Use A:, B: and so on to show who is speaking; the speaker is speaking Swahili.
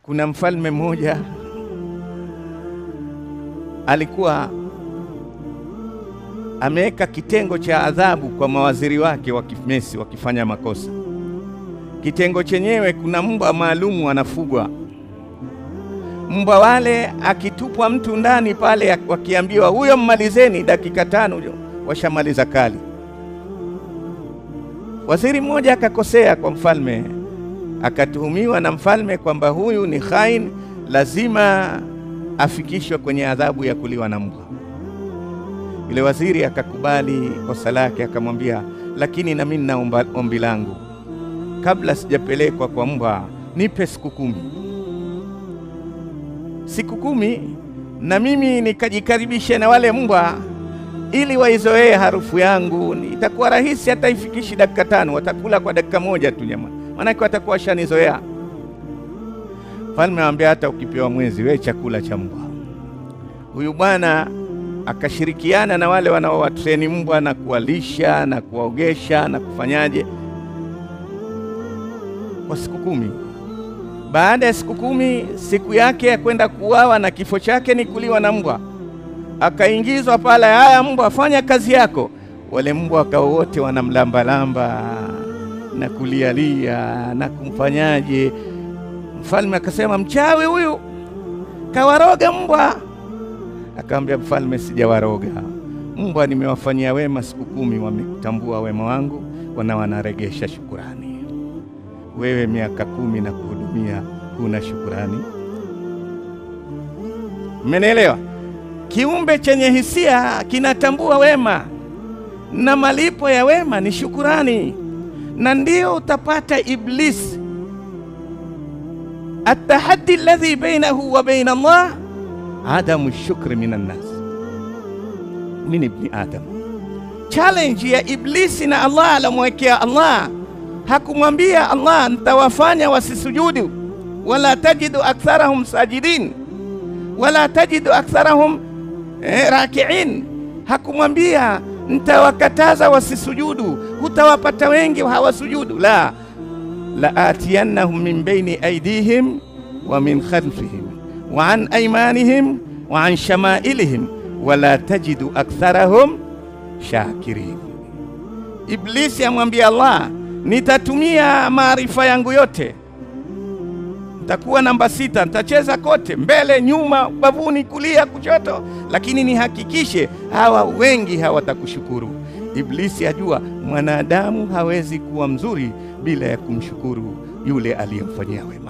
A: Kuna mfalme mmoja alikuwa ameweka kitengo cha adhabu kwa mawaziri wake wa kimesi wakifanya makosa. Kitengo chenyewe kuna mbwa maalumu anafugwa. Mbwa wale akitupwa mtu ndani pale, wakiambiwa huyo mmalizeni, dakika 5 washamaliza kali. Waziri mmoja akakosea kwa mfalme, akatuhumiwa na mfalme kwamba huyu ni khain, lazima afikishwe kwenye adhabu ya kuliwa na mbwa. Yule waziri akakubali kosa lake, akamwambia, lakini na mimi naomba ombi langu, kabla sijapelekwa kwa mbwa nipe siku 10. Siku 10 na mimi nikajikaribishe na wale mbwa ili waizoee harufu yangu. Itakuwa rahisi, hata ifikishi dakika 5, watakula kwa dakika 1 tu nyama, maana watakuwa shanizoea. Mfalme anamwambia, hata ukipewa mwezi wewe chakula cha mbwa. Huyu bwana akashirikiana na wale wanaowatreni mbwa na kuwalisha na kuwaogesha na kufanyaje kwa siku 10. Baada ya siku 10, siku yake ya kwenda kuuawa na kifo chake ni kuliwa na mbwa. Akaingizwa pale, haya mbwa, fanya kazi yako. Wale mbwa wakao wote wanamlamba-lamba na kulialia na kumfanyaje. Mfalme akasema, mchawi huyu kawaroga mbwa. Akamwambia mfalme, sijawaroga mbwa, nimewafanyia wema siku 10, wametambua wema wangu, wanaregesha shukurani. Wewe miaka 10 na kuhudumia, huna shukurani? Mmenielewa? Kiumbe chenye hisia kinatambua wema, na malipo ya wema ni shukurani. Na ndio utapata Iblis, atahaddi alladhi bainahu wa baina Allah adamu shukri minan nas min ibni Adam. Challenge ya Iblisi na Allah alamwekea Allah, hakumwambia Allah nitawafanya wasisujudu, wala tajidu aktharahum sajidin, wala tajidu aktharahum raki'in. Hakumwambia nitawakataza wasisujudu, hutawapata wengi hawasujudu. La atiyannahum min baini aydihim wa min khalfihim wa an aymanihim wa an shamailihim wala tajidu aktharahum shakirin. Iblisi amwambia Allah, nitatumia maarifa yangu yote, nitakuwa namba 6, nitacheza kote, mbele, nyuma, bavuni, kulia, kushoto, lakini nihakikishe hawa wengi hawatakushukuru. Iblisi ajua mwanadamu hawezi kuwa mzuri bila ya kumshukuru yule aliyemfanyia wema.